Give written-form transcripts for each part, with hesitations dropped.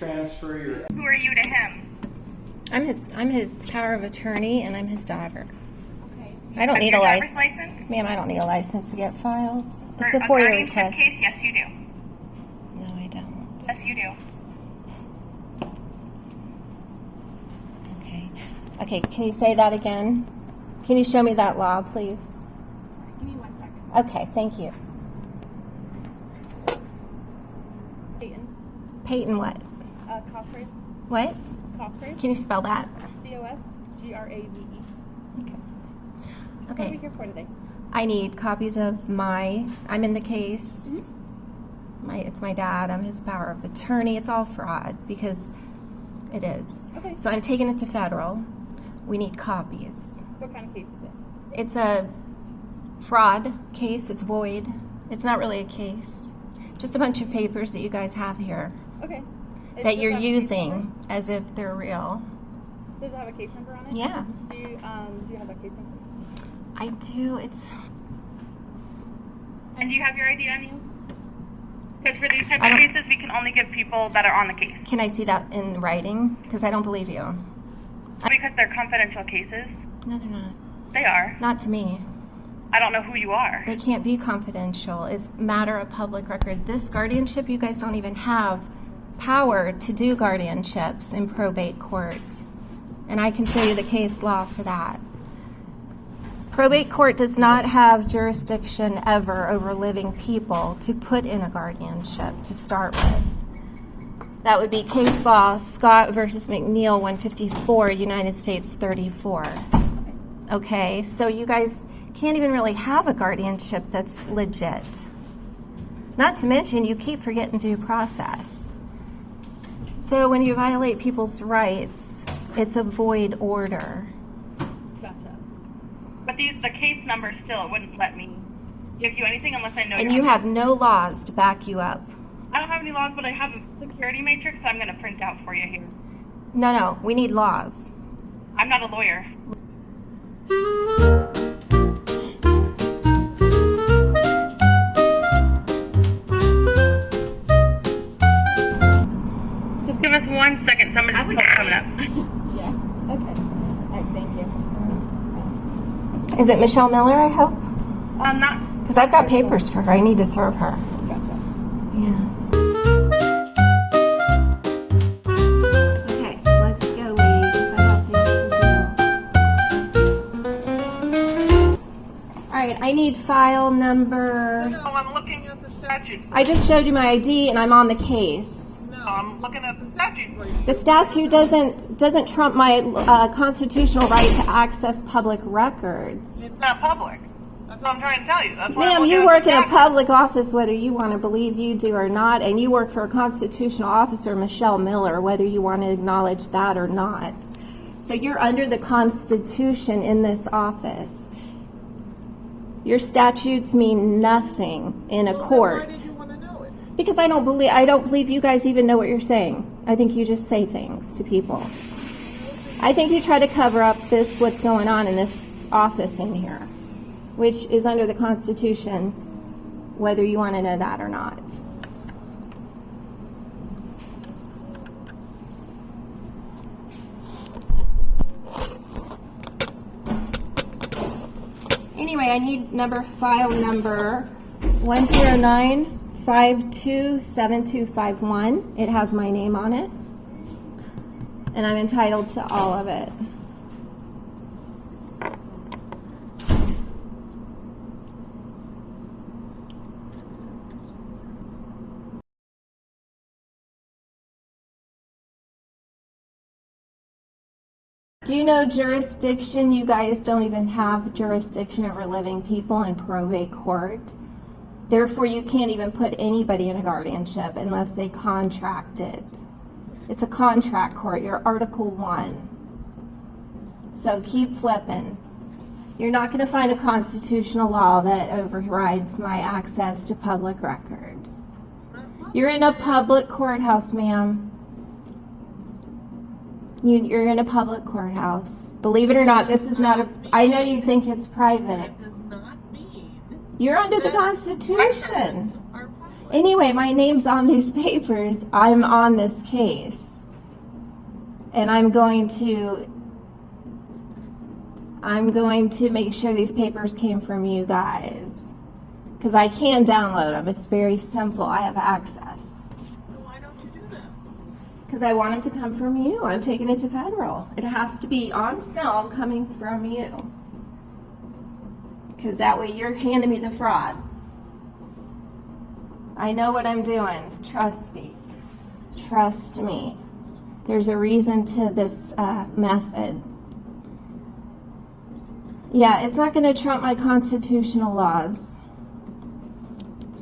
transfer your... Who are you to him? I'm his power of attorney, and I'm his daughter. Okay. I don't need a license. license? Ma'am, I don't need a license to get files. It's For a FOIA guardianship request. case, yes, you do. No, I don't. Yes, you do. Okay. Okay, can you say that again? Can you show me that law, please? Give me 1 second. Okay, thank you. Peyton. Peyton what? Cosgrave. What? Cosgrave. Can you spell that? COSGRAVE. Okay. What are we Okay. here for today? I need copies of I'm in the case. Mm-hmm. It's my dad. I'm his power of attorney. It's all fraud because it is. Okay. So I'm taking it to federal. We need copies. What kind of case is it? It's a fraud case. It's void. It's not really a case. Just a bunch of papers that you guys have here Okay. that you're using as if they're real. Does it have a case number on it? Yeah. Do you have that case number? I do. It's... And do you have your ID on you? Because for these types I of don't- cases, we can only give people that are on the case. Can I see that in writing? Because I don't believe you. Because they're confidential cases. No, they're not. They are. Not to me. I don't know who you are. They can't be confidential. It's matter of public record. This guardianship, you guys don't even have power to do guardianships in probate court. And I can show you the case law for that. Probate court does not have jurisdiction ever over living people to put in a guardianship to start with. That would be case law Scott versus McNeil 154, United States 34. Okay, so you guys can't even really have a guardianship that's legit. Not to mention, you keep forgetting due process. So when you violate people's rights, it's a void order. Gotcha. But the case number still wouldn't let me give you anything unless I know And you have no laws to back you up. I don't have any laws, but I have a security matrix, so I'm going to print out for you here. No, we need laws. I'm not a lawyer. Just give us 1 second. Somebody's coming up. Yeah. Okay. All right. Thank you. Is it Michelle Miller, I hope? Not. Because I've got papers for her. I need to serve her. Gotcha. Yeah. Okay, let's go, ladies, because I have things to do. Alright, I need file number... No, I'm looking at the statute. I just showed you my ID and I'm on the case. No, I'm looking at the statute for you. The statute doesn't trump my constitutional right to access public records. It's not public. That's what I'm trying to tell you. That's why I'm Ma'am, looking you at work the in a statute. public office whether you want to believe you do or not, and you work for a constitutional officer, Michelle Miller, whether you want to acknowledge that or not. So you're under the Constitution in this office. Your statutes mean nothing in a court. Why did you want to know it? Because I don't believe you guys even know what you're saying. I think you just say things to people. I think you try to cover up what's going on in this office in here, which is under the Constitution, whether you want to know that or not. Anyway, I need file number 109527251. It has my name on it, and I'm entitled to all of it. Do you know jurisdiction? You guys don't even have jurisdiction over living people in probate court. Therefore, you can't even put anybody in a guardianship unless they contract it. It's a contract court. You're Article 1. So keep flipping. You're not going to find a constitutional law that overrides my access to public records. You're in a public courthouse, ma'am. You're in a public courthouse. Believe it or not, this is not a... I know you think it's private. That does not mean You're under the that Constitution. records are public. Anyway, my name's on these papers. I'm on this case. And I'm going to make sure these papers came from you guys. Because I can download them. It's very simple. I have access. Why don't you do that? Because I want them to come from you. I'm taking it to federal. It has to be on film coming from you. Because that way you're handing me the fraud. I know what I'm doing. Trust me. Trust me. There's a reason to this method. Yeah, it's not going to trump my constitutional laws.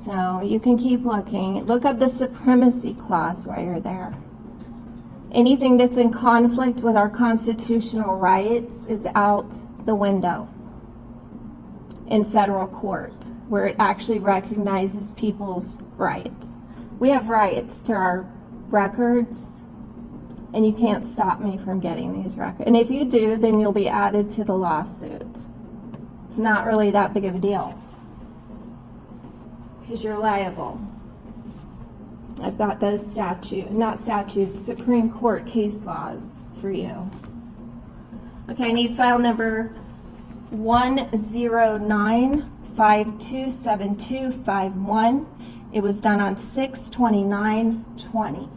So you can keep looking. Look up the supremacy clause while you're there. Anything that's in conflict with our constitutional rights is out the window in federal court, where it actually recognizes people's rights. We have rights to our records, and you can't stop me from getting these records. And if you do, then you'll be added to the lawsuit. It's not really that big of a deal, because you're liable. I've got those Supreme Court case laws for you. Okay, I need file number 109527251. It was done on 6/29/20.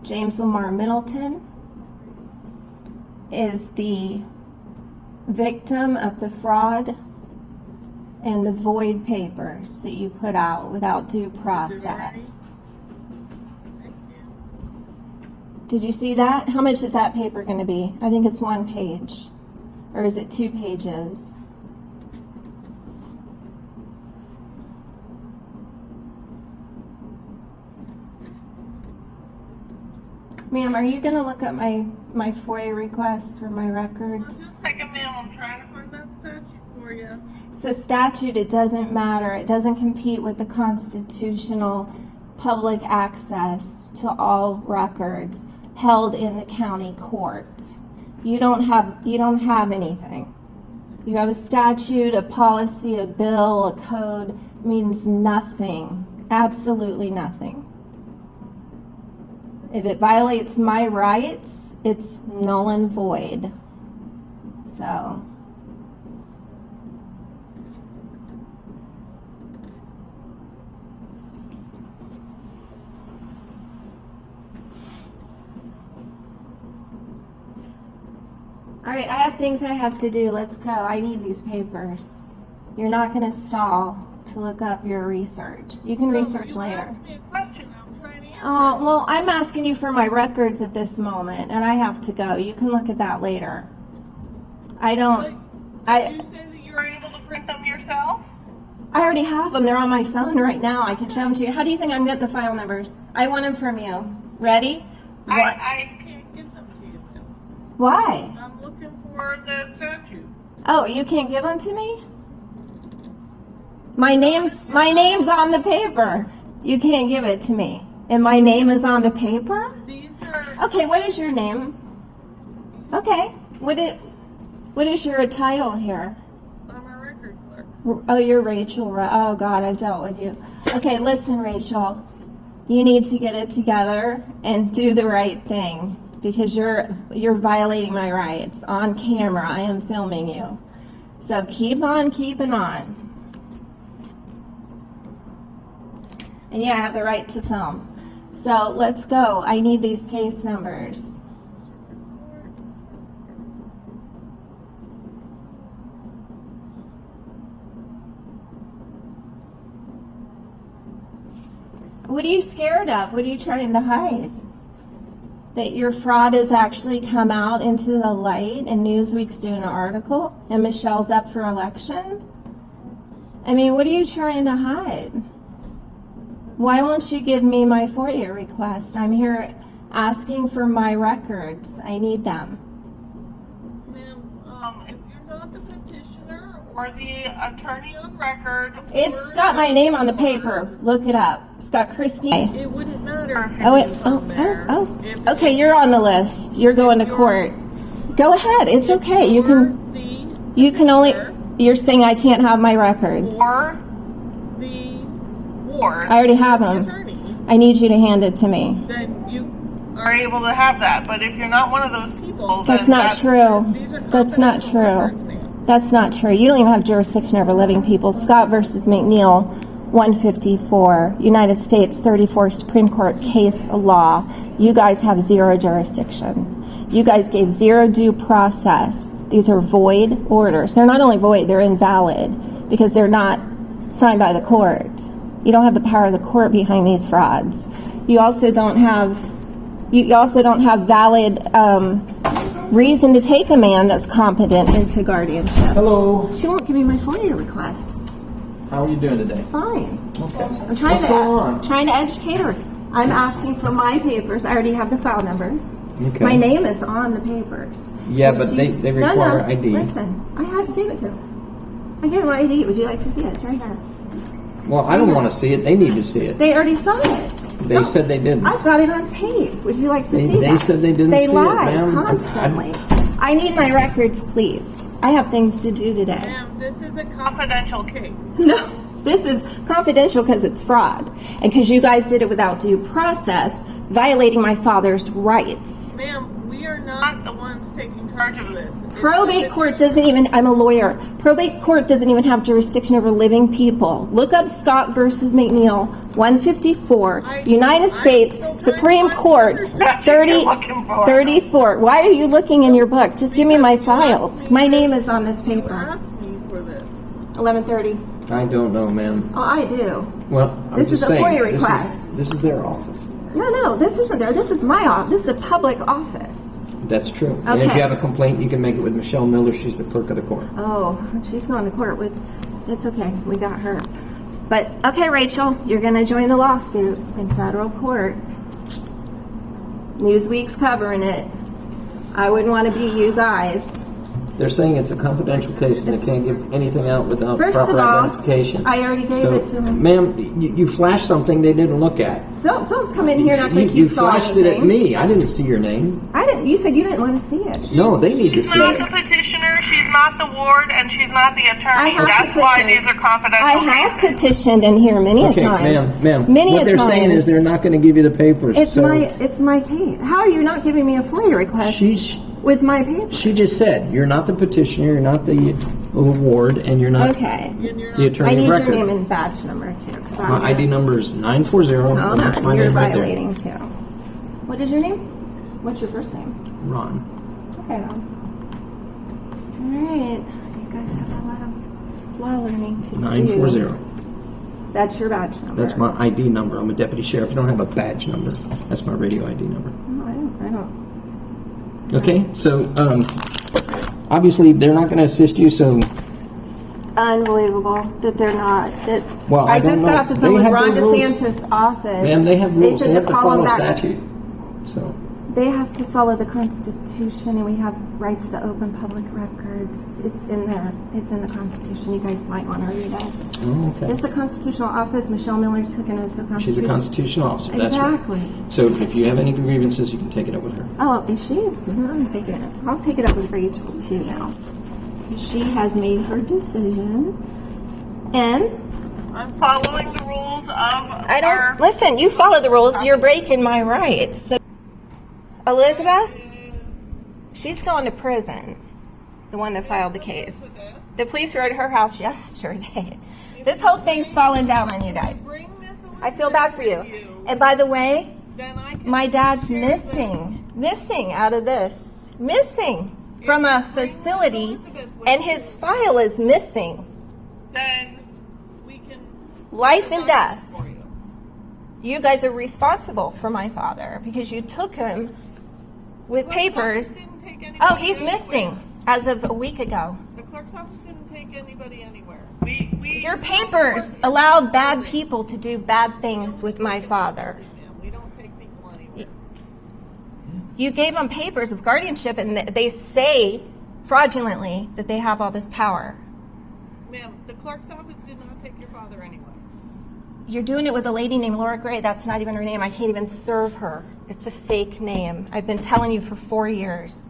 James Lamar Middleton is the victim of the fraud and the void papers that you put out without due process. Did you see that? How much is that paper going to be? I think it's 1 page. Or is it 2 pages? Ma'am, are you going to look up my FOIA requests for my records? Just a second, ma'am. I'm trying to find that statute for you. It's a statute. It doesn't matter. It doesn't compete with the constitutional public access to all records held in the county court. You don't have anything. You have a statute, a policy, a bill, a code. It means nothing. Absolutely nothing. If it violates my rights, it's null and void. So. All right, I have things I have to do. Let's go. I need these papers. You're not going to stall to look up your research. You can research later. Ask me a question. I'm trying to answer. Well, I'm asking you for my records at this moment, and I have to go. You can look at that later. Did you say that you were able to print them yourself? I already have them. They're on my phone right now. I can show them to you. How do you think I'm getting the file numbers? I want them from you. Ready? I can't give them to you, ma'am. Why? I'm looking for the statute. Oh, you can't give them to me? My name's on the paper. You can't give it to me. And my name is on the paper? These are... Okay, what is your name? Okay. What is your title here? I'm a record clerk. Oh, you're Rachel. Oh, God, I've dealt with you. Okay, listen, Rachel. You need to get it together and do the right thing, because you're violating my rights. On camera, I am filming you. So keep on keeping on. And yeah, I have the right to film. So let's go. I need these case numbers. What are you scared of? What are you trying to hide? That your fraud has actually come out into the light and Newsweek's doing an article and Michelle's up for election? I mean, what are you trying to hide? Why won't you give me my FOIA request? I'm here asking for my records. I need them. Ma'am, if you're not the petitioner or the attorney on record... It's got my name on the paper. Look it up. It's got Christine. It wouldn't matter if Oh, your wait. name's on there. If Okay, you're on the list. You're going to court. Go ahead. It's okay. You can only... You're saying I can't have my records. Or the ward. I already have the them. attorney, I need you to hand it to me. then you are able to have that. But if you're not one of those people, That's then not true. These are That's not confidential true. records, ma'am. That's not true. You don't even have jurisdiction over living people. Scott versus McNeil, 154, United States 34 Supreme Court case law. You guys have zero jurisdiction. You guys gave zero due process. These are void orders. They're not only void, they're invalid because they're not signed by the court. You don't have the power of the court behind these frauds. You also don't have valid reason to take a man that's competent into guardianship. Hello. She won't give me my FOIA request. How are you doing today? Fine. Okay. I'm What's going on? trying to educate her. I'm asking for my papers. I already have the file numbers. Okay. My name is on the papers. Yeah, And but she's- they require no, ID. Listen, I gave it to her. I gave her my ID. Would you like to see it? It's right here. Well, I don't want to see it. They need to see it. They already saw it. They said they didn't. I've got it on tape. Would you like to They- see they that? said they didn't They see it, lie ma'am. constantly. I need my records, please. I have things to do today. Ma'am, this is a confidential case. No, this is confidential because it's fraud. And because you guys did it without due process, violating my father's rights. Ma'am, we are not the ones taking charge of this. Probate court doesn't even, I'm a lawyer. Probate court doesn't even have jurisdiction over living people. Look up Scott versus McNeil, 154, United States Supreme Court, 34. Why are you looking in your book? Just give me my files. My name is on this You paper. asked me for this. 11:30. I don't know, ma'am. Oh, I do. Well, I'm This just is a saying. FOIA request. This is their office. No, this isn't there. This is my office. This is a public office. That's true. And if Okay. you have a complaint, you can make it with Michelle Miller. She's the clerk of the court. Oh, she's going to court with, it's okay, we got her. But, okay, Rachel, you're going to join the lawsuit in federal court. Newsweek's covering it. I wouldn't want to be you guys. They're saying it's a confidential case and It's- they can't give anything out without First proper of all, identification. I already gave So, it to him. Ma'am, you flashed something they didn't look at. Don't come in here and act like you saw flashed anything. it at me. I didn't see your name. I didn't, you said you didn't want to see it. No, they need to She's see not it. the petitioner, she's not the ward, and she's not the I attorney. have That's why petitioned. these are confidential I have cases. petitioned in here many a Okay, time. ma'am. Many What a they're saying times. is they're not going to give you the papers. It's so my case. How are you not giving me a FOIA request with my papers? She just said you're not the petitioner, you're not the award, and you're not Okay. And you're the not, attorney I need of record. your name and badge number too. 'Cause I'm My ID number is 940, Oh, and that's my you're name right there. violating too. What is your name? What's your first name? Ron. Okay, Ron. All right. You guys have a lot of law learning to 940. do. That's your badge number. That's my ID number. I'm a deputy sheriff. I don't have a badge number. That's my radio ID number. No, I don't. Okay, so obviously they're not going to assist you. So Unbelievable that they're not. That Well, I I don't just know. got off the They phone with have Ron their rules. DeSantis' office. man, they have rules. They They said have to follow back. statute. So They have to follow the Constitution, and we have rights to open public records. It's in there. It's in the Constitution. You guys might want to read it. oh, okay. This is a constitutional office. Michelle Miller took it into Constitution. She's a constitutional officer. That's right. Exactly. So if you have any grievances, you can take it up with her. Oh, and she is good. I'm taking it. I'll take it up with Rachel too now. She has made her decision, and I'm following the rules of I don't listen. You follow the rules. You're breaking my rights. So, Elizabeth, she's going to prison. The one that filed the case. The police were at her house yesterday. This whole thing's falling down on you guys. Bring this I feel bad for you. And by the way, then I can my dad's missing out of this. Missing from a facility, and his file is missing. then we can Life and death. for you. You guys are responsible for my father because you took him with papers. Didn't take anybody Oh, he's anywhere. missing as of a week ago. The clerk's office didn't take anybody anywhere. Your papers allowed bad people to do bad things with my father. We don't take people anywhere. You gave them papers of guardianship, and they say fraudulently that they have all this power. Ma'am, the clerk's office did not take your father anywhere. You're doing it with a lady named Laura Gray. That's not even her name. I can't even serve her. It's a fake name. I've been telling you for 4 years.